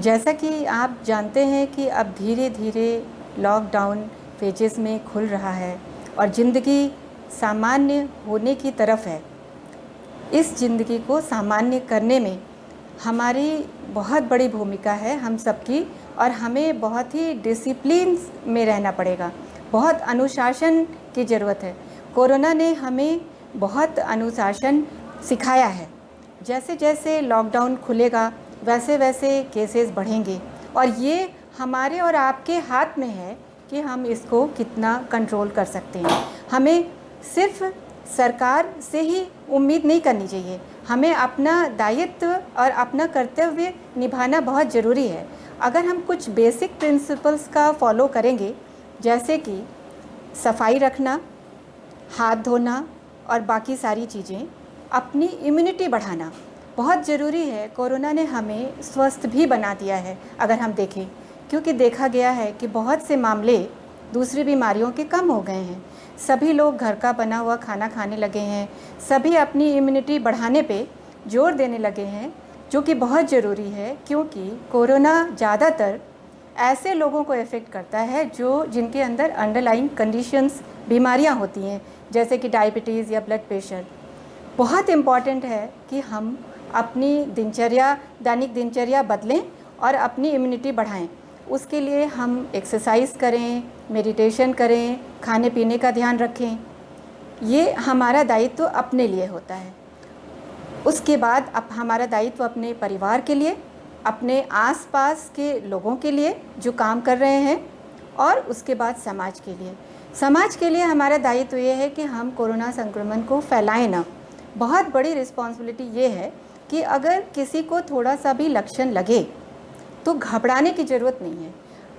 जैसा कि आप जानते हैं कि अब धीरे धीरे लॉकडाउन फेजेस में खुल रहा है और ज़िंदगी सामान्य होने की तरफ है। इस ज़िंदगी को सामान्य करने में हमारी बहुत बड़ी भूमिका है हम सबकी, और हमें बहुत ही डिसिप्लिन में रहना पड़ेगा, बहुत अनुशासन की ज़रूरत है। कोरोना ने हमें बहुत अनुशासन सिखाया है। जैसे जैसे लॉकडाउन खुलेगा वैसे वैसे केसेस बढ़ेंगे और ये हमारे और आपके हाथ में है कि हम इसको कितना कंट्रोल कर सकते हैं। हमें सिर्फ सरकार से ही उम्मीद नहीं करनी चाहिए, हमें अपना दायित्व और अपना कर्तव्य निभाना बहुत ज़रूरी है। अगर हम कुछ बेसिक प्रिंसिपल्स का फॉलो करेंगे, जैसे कि सफाई रखना, हाथ धोना और बाकी सारी चीज़ें, अपनी इम्यूनिटी बढ़ाना बहुत ज़रूरी है। कोरोना ने हमें स्वस्थ भी बना दिया है अगर हम देखें, क्योंकि देखा गया है कि बहुत से मामले दूसरी बीमारियों के कम हो गए हैं। सभी लोग घर का बना हुआ खाना खाने लगे हैं, सभी अपनी इम्यूनिटी बढ़ाने पे जोर देने लगे हैं, जो कि बहुत ज़रूरी है, क्योंकि कोरोना ज़्यादातर ऐसे लोगों को इफ़ेक्ट करता है जिनके अंदर अंडरलाइंग कंडीशंस बीमारियां होती हैं, जैसे कि डायबिटीज़ या ब्लड प्रेशर। बहुत इम्पॉर्टेंट है कि हम अपनी दैनिक दिनचर्या बदलें और अपनी इम्यूनिटी बढ़ाएं। उसके लिए हम एक्सरसाइज करें, मेडिटेशन करें, खाने पीने का ध्यान रखें। ये हमारा दायित्व अपने लिए होता है। उसके बाद अब हमारा दायित्व अपने परिवार के लिए, अपने आसपास के लोगों के लिए जो काम कर रहे हैं, और उसके बाद समाज के लिए। समाज के लिए हमारा दायित्व ये है कि हम कोरोना संक्रमण को फैलाएं ना। बहुत बड़ी रिस्पॉन्सिबिलिटी ये है कि अगर किसी को थोड़ा सा भी लक्षण लगे तो घबराने की ज़रूरत नहीं है,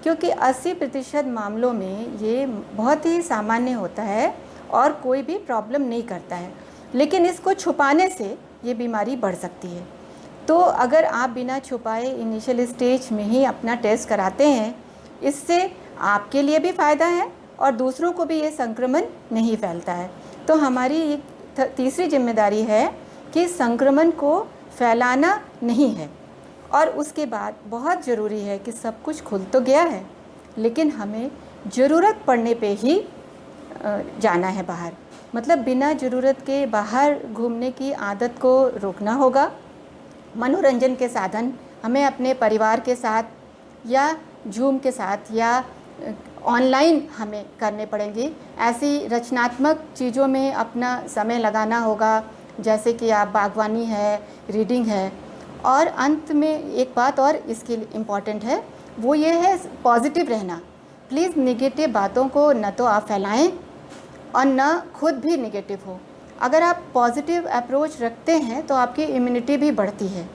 क्योंकि 80% मामलों में ये बहुत ही सामान्य होता है और कोई भी प्रॉब्लम नहीं करता है। लेकिन इसको छुपाने से ये बीमारी बढ़ सकती है। तो अगर आप बिना छुपाए इनिशियल स्टेज में ही अपना टेस्ट कराते हैं, इससे आपके लिए भी फ़ायदा है और दूसरों को भी ये संक्रमण नहीं फैलता है। तो हमारी एक तीसरी जिम्मेदारी है कि संक्रमण को फैलाना नहीं है। और उसके बाद बहुत ज़रूरी है कि सब कुछ खुल तो गया है, लेकिन हमें ज़रूरत पड़ने पे ही जाना है बाहर। मतलब बिना ज़रूरत के बाहर घूमने की आदत को रोकना होगा। मनोरंजन के साधन हमें अपने परिवार के साथ या जूम के साथ या ऑनलाइन हमें करने पड़ेंगे। ऐसी रचनात्मक चीज़ों में अपना समय लगाना होगा, जैसे कि आप बागवानी है, रीडिंग है। और अंत में एक बात और इसके लिए इम्पॉर्टेंट है, वो ये है पॉजिटिव रहना। प्लीज़ नेगेटिव बातों को न तो आप फैलाएं और न खुद भी नेगेटिव हो। अगर आप पॉजिटिव अप्रोच रखते हैं तो आपकी इम्यूनिटी भी बढ़ती है।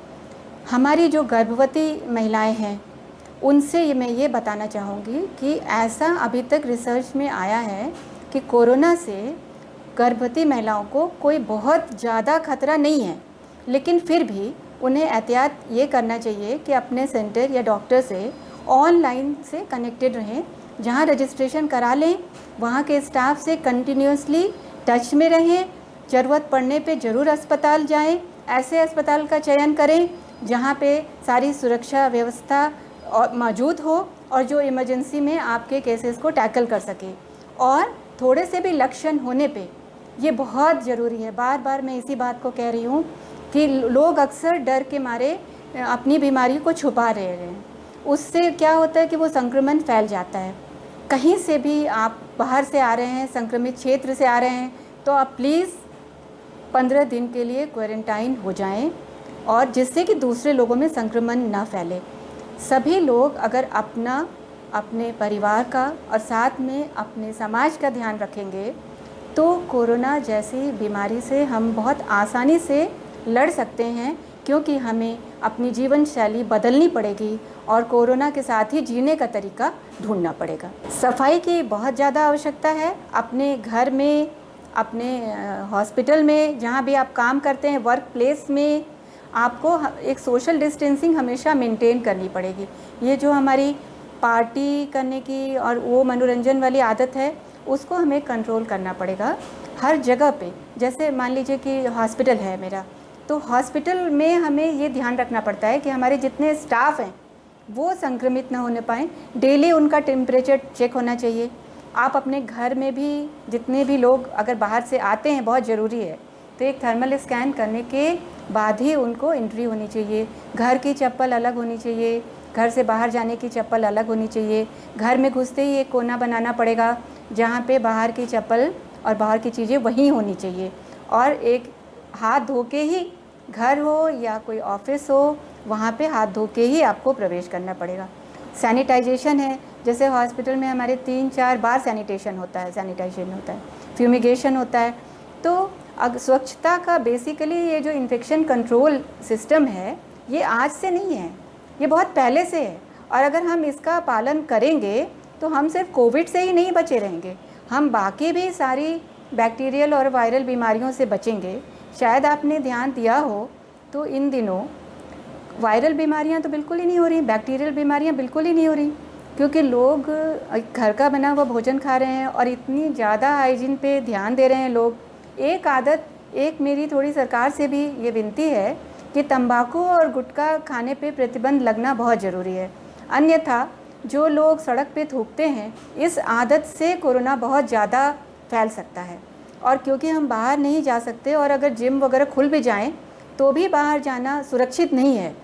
हमारी जो गर्भवती महिलाएं हैं उनसे मैं ये बताना चाहूँगी कि ऐसा अभी तक रिसर्च में आया है कि कोरोना से गर्भवती महिलाओं को कोई बहुत ज़्यादा खतरा नहीं है, लेकिन फिर भी उन्हें एहतियात ये करना चाहिए कि अपने सेंटर या डॉक्टर से ऑनलाइन से कनेक्टेड रहें, जहाँ रजिस्ट्रेशन करा लें, वहाँ के स्टाफ से कंटिन्यूसली टच में रहें। ज़रूरत पड़ने पे ज़रूर अस्पताल जाएं। ऐसे अस्पताल का चयन करें जहाँ पे सारी सुरक्षा व्यवस्था मौजूद हो और जो इमरजेंसी में आपके केसेस को टैकल कर सके। और थोड़े से भी लक्षण होने पे ये बहुत ज़रूरी है, बार बार मैं इसी बात को कह रही हूँ कि लोग अक्सर डर के मारे अपनी बीमारी को छुपा रहे हैं। उससे क्या होता है कि वो संक्रमण फैल जाता है। कहीं से भी आप बाहर से आ रहे हैं, संक्रमित क्षेत्र से आ रहे हैं, तो आप प्लीज़ 15 दिन के लिए क्वारंटाइन हो जाएं, और जिससे कि दूसरे लोगों में संक्रमण ना फैले। सभी लोग अगर अपने परिवार का और साथ में अपने समाज का ध्यान रखेंगे तो कोरोना जैसी बीमारी से हम बहुत आसानी से लड़ सकते हैं, क्योंकि हमें अपनी जीवन शैली बदलनी पड़ेगी और कोरोना के साथ ही जीने का तरीका ढूंढना पड़ेगा। सफाई की बहुत ज़्यादा आवश्यकता है। अपने घर में, अपने हॉस्पिटल में, जहाँ भी आप काम करते हैं, वर्क प्लेस में आपको एक सोशल डिस्टेंसिंग हमेशा मेंटेन करनी पड़ेगी। ये जो हमारी पार्टी करने की और वो मनोरंजन वाली आदत है, उसको हमें कंट्रोल करना पड़ेगा हर जगह पे। जैसे मान लीजिए कि हॉस्पिटल है मेरा, तो हॉस्पिटल में हमें ये ध्यान रखना पड़ता है कि हमारे जितने स्टाफ हैं वो संक्रमित ना होने पाएँ। डेली उनका टेम्परेचर चेक होना चाहिए। आप अपने घर में भी जितने भी लोग अगर बाहर से आते हैं, बहुत ज़रूरी है, तो एक थर्मल स्कैन करने के बाद ही उनको एंट्री होनी चाहिए। घर की चप्पल अलग होनी चाहिए, घर से बाहर जाने की चप्पल अलग होनी चाहिए। घर में घुसते ही एक कोना बनाना पड़ेगा जहाँ पे बाहर की चप्पल और बाहर की चीज़ें वहीं होनी चाहिए। और एक हाथ धो के ही, घर हो या कोई ऑफिस हो, वहाँ पे हाथ धो के ही आपको प्रवेश करना पड़ेगा। सैनिटाइजेशन है, जैसे हॉस्पिटल में हमारे 3-4 बार सैनिटाइजेशन होता है, फ्यूमिगेशन होता है। तो स्वच्छता का बेसिकली ये जो इन्फेक्शन कंट्रोल सिस्टम है, ये आज से नहीं है, ये बहुत पहले से है। और अगर हम इसका पालन करेंगे तो हम सिर्फ कोविड से ही नहीं बचे रहेंगे, हम बाकी भी सारी बैक्टीरियल और वायरल बीमारियों से बचेंगे। शायद आपने ध्यान दिया हो तो इन दिनों वायरल बीमारियां तो बिल्कुल ही नहीं हो रही, बैक्टीरियल बीमारियां बिल्कुल ही नहीं हो रही, क्योंकि लोग घर का बना हुआ भोजन खा रहे हैं और इतनी ज़्यादा हाइजीन पे ध्यान दे रहे हैं लोग। एक मेरी थोड़ी सरकार से भी ये विनती है कि तंबाकू और गुटखा खाने पे प्रतिबंध लगना बहुत ज़रूरी है। अन्यथा जो लोग सड़क पे थूकते हैं, इस आदत से कोरोना बहुत ज़्यादा फैल सकता है। और क्योंकि हम बाहर नहीं जा सकते और अगर जिम वगैरह खुल भी जाएं तो भी बाहर जाना सुरक्षित नहीं है,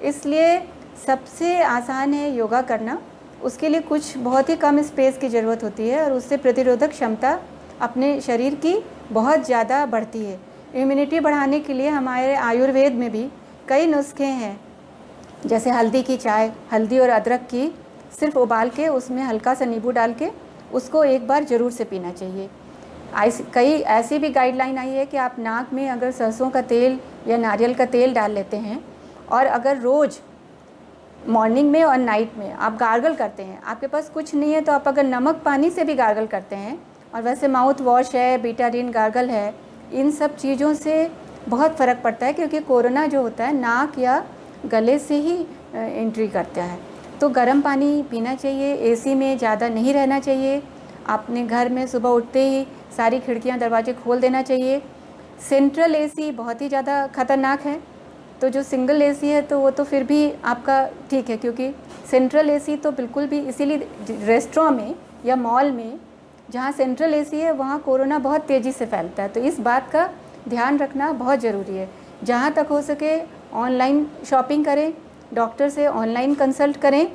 इसलिए सबसे आसान है योगा करना। उसके लिए कुछ बहुत ही कम स्पेस की ज़रूरत होती है और उससे प्रतिरोधक क्षमता अपने शरीर की बहुत ज़्यादा बढ़ती है। इम्यूनिटी बढ़ाने के लिए हमारे आयुर्वेद में भी कई नुस्खे हैं, जैसे हल्दी की चाय, हल्दी और अदरक की सिर्फ उबाल के उसमें हल्का सा नींबू डाल के उसको एक बार ज़रूर से पीना चाहिए। कई ऐसी भी गाइडलाइन आई है कि आप नाक में अगर सरसों का तेल या नारियल का तेल डाल लेते हैं और अगर रोज़ मॉर्निंग में और नाइट में आप गार्गल करते हैं, आपके पास कुछ नहीं है तो आप अगर नमक पानी से भी गार्गल करते हैं, और वैसे माउथ वॉश है, बीटाडीन गार्गल है, इन सब चीज़ों से बहुत फ़र्क पड़ता है, क्योंकि कोरोना जो होता है नाक या गले से ही एंट्री करता है। तो गर्म पानी पीना चाहिए, एसी में ज़्यादा नहीं रहना चाहिए। अपने घर में सुबह उठते ही सारी खिड़कियां दरवाजे खोल देना चाहिए। सेंट्रल एसी बहुत ही ज़्यादा ख़तरनाक है, तो जो सिंगल एसी है तो वो तो फिर भी आपका ठीक है, क्योंकि सेंट्रल एसी तो बिल्कुल भी, इसीलिए रेस्टोरेंट में या मॉल में जहाँ सेंट्रल एसी है वहाँ कोरोना बहुत तेज़ी से फैलता है। तो इस बात का ध्यान रखना बहुत ज़रूरी है। जहाँ तक हो सके ऑनलाइन शॉपिंग करें, डॉक्टर से ऑनलाइन कंसल्ट करें,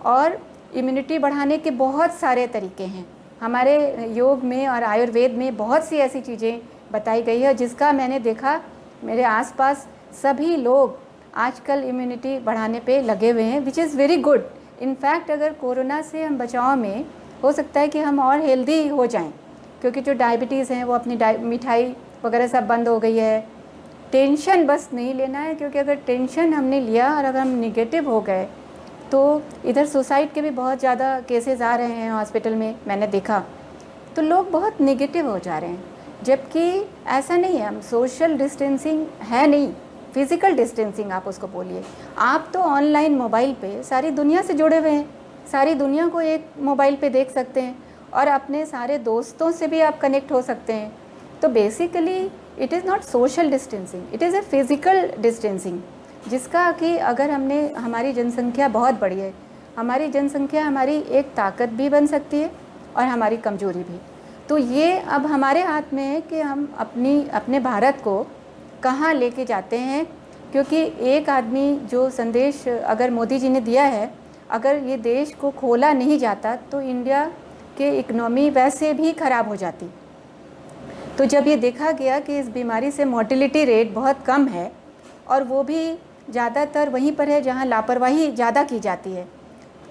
और इम्यूनिटी बढ़ाने के बहुत सारे तरीके हैं। हमारे योग में और आयुर्वेद में बहुत सी ऐसी चीज़ें बताई गई है, जिसका मैंने देखा मेरे आसपास सभी लोग आजकल इम्यूनिटी बढ़ाने पे लगे हुए हैं, which is very good. In fact अगर कोरोना से हम बचाव में हो सकता है कि हम और हेल्दी हो जाएं, क्योंकि जो डायबिटीज़ हैं वो अपनी मिठाई वगैरह सब बंद हो गई है। टेंशन बस नहीं लेना है, क्योंकि अगर टेंशन हमने लिया और अगर हम निगेटिव हो गए तो इधर सुसाइड के भी बहुत ज़्यादा केसेस आ रहे हैं हॉस्पिटल में, मैंने देखा। तो लोग बहुत निगेटिव हो जा रहे हैं, जबकि ऐसा नहीं है। हम सोशल डिस्टेंसिंग है नहीं, फिज़िकल डिस्टेंसिंग आप उसको बोलिए। आप तो ऑनलाइन मोबाइल पे सारी दुनिया से जुड़े हुए हैं, सारी दुनिया को एक मोबाइल पे देख सकते हैं और अपने सारे दोस्तों से भी आप कनेक्ट हो सकते हैं। तो basically it is not social distancing, it is a physical distancing, जिसका कि अगर हमारी जनसंख्या बहुत बड़ी है, हमारी जनसंख्या हमारी एक ताकत भी बन सकती है और हमारी कमज़ोरी भी। तो ये अब हमारे हाथ में है कि हम अपने भारत को कहाँ लेके जाते हैं, क्योंकि एक आदमी जो संदेश अगर मोदी जी ने दिया है, अगर ये देश को खोला नहीं जाता तो इंडिया के इकनॉमी वैसे भी ख़राब हो जाती। तो जब ये देखा गया कि इस बीमारी से मोर्टिलिटी रेट बहुत कम है और वो भी ज़्यादातर वहीं पर है जहाँ लापरवाही ज़्यादा की जाती है,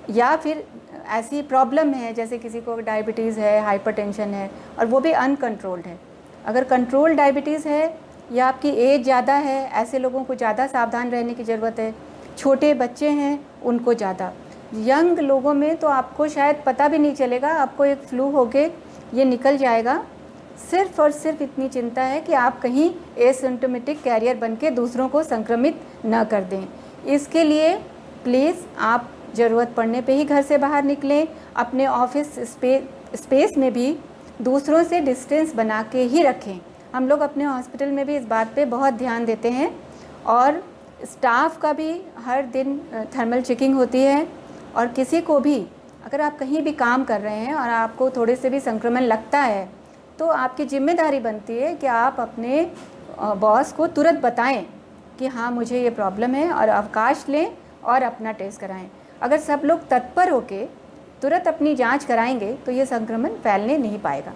या फिर ऐसी प्रॉब्लम है जैसे किसी को डायबिटीज़ है, हाइपरटेंशन है और वो भी अनकंट्रोल्ड है। अगर कंट्रोल डायबिटीज़ है या आपकी एज ज़्यादा है, ऐसे लोगों को ज़्यादा सावधान रहने की ज़रूरत है। छोटे बच्चे हैं उनको ज़्यादा, यंग लोगों में तो आपको शायद पता भी नहीं चलेगा, आपको एक फ्लू होके ये निकल जाएगा। सिर्फ और सिर्फ इतनी चिंता है कि आप कहीं एसिम्प्टोमेटिक कैरियर बन के दूसरों को संक्रमित न कर दें। इसके लिए प्लीज़ आप ज़रूरत पड़ने पे ही घर से बाहर निकलें। अपने ऑफिस स्पेस में भी दूसरों से डिस्टेंस बना के ही रखें। हम लोग अपने हॉस्पिटल में भी इस बात पे बहुत ध्यान देते हैं और स्टाफ का भी हर दिन थर्मल चेकिंग होती है। और किसी को भी अगर आप कहीं भी काम कर रहे हैं और आपको थोड़े से भी संक्रमण लगता है तो आपकी जिम्मेदारी बनती है कि आप अपने बॉस को तुरंत बताएं कि हाँ मुझे ये प्रॉब्लम है, और अवकाश लें और अपना टेस्ट कराएं। अगर सब लोग तत्पर होकर तुरंत अपनी जांच कराएंगे तो ये संक्रमण फैलने नहीं पाएगा।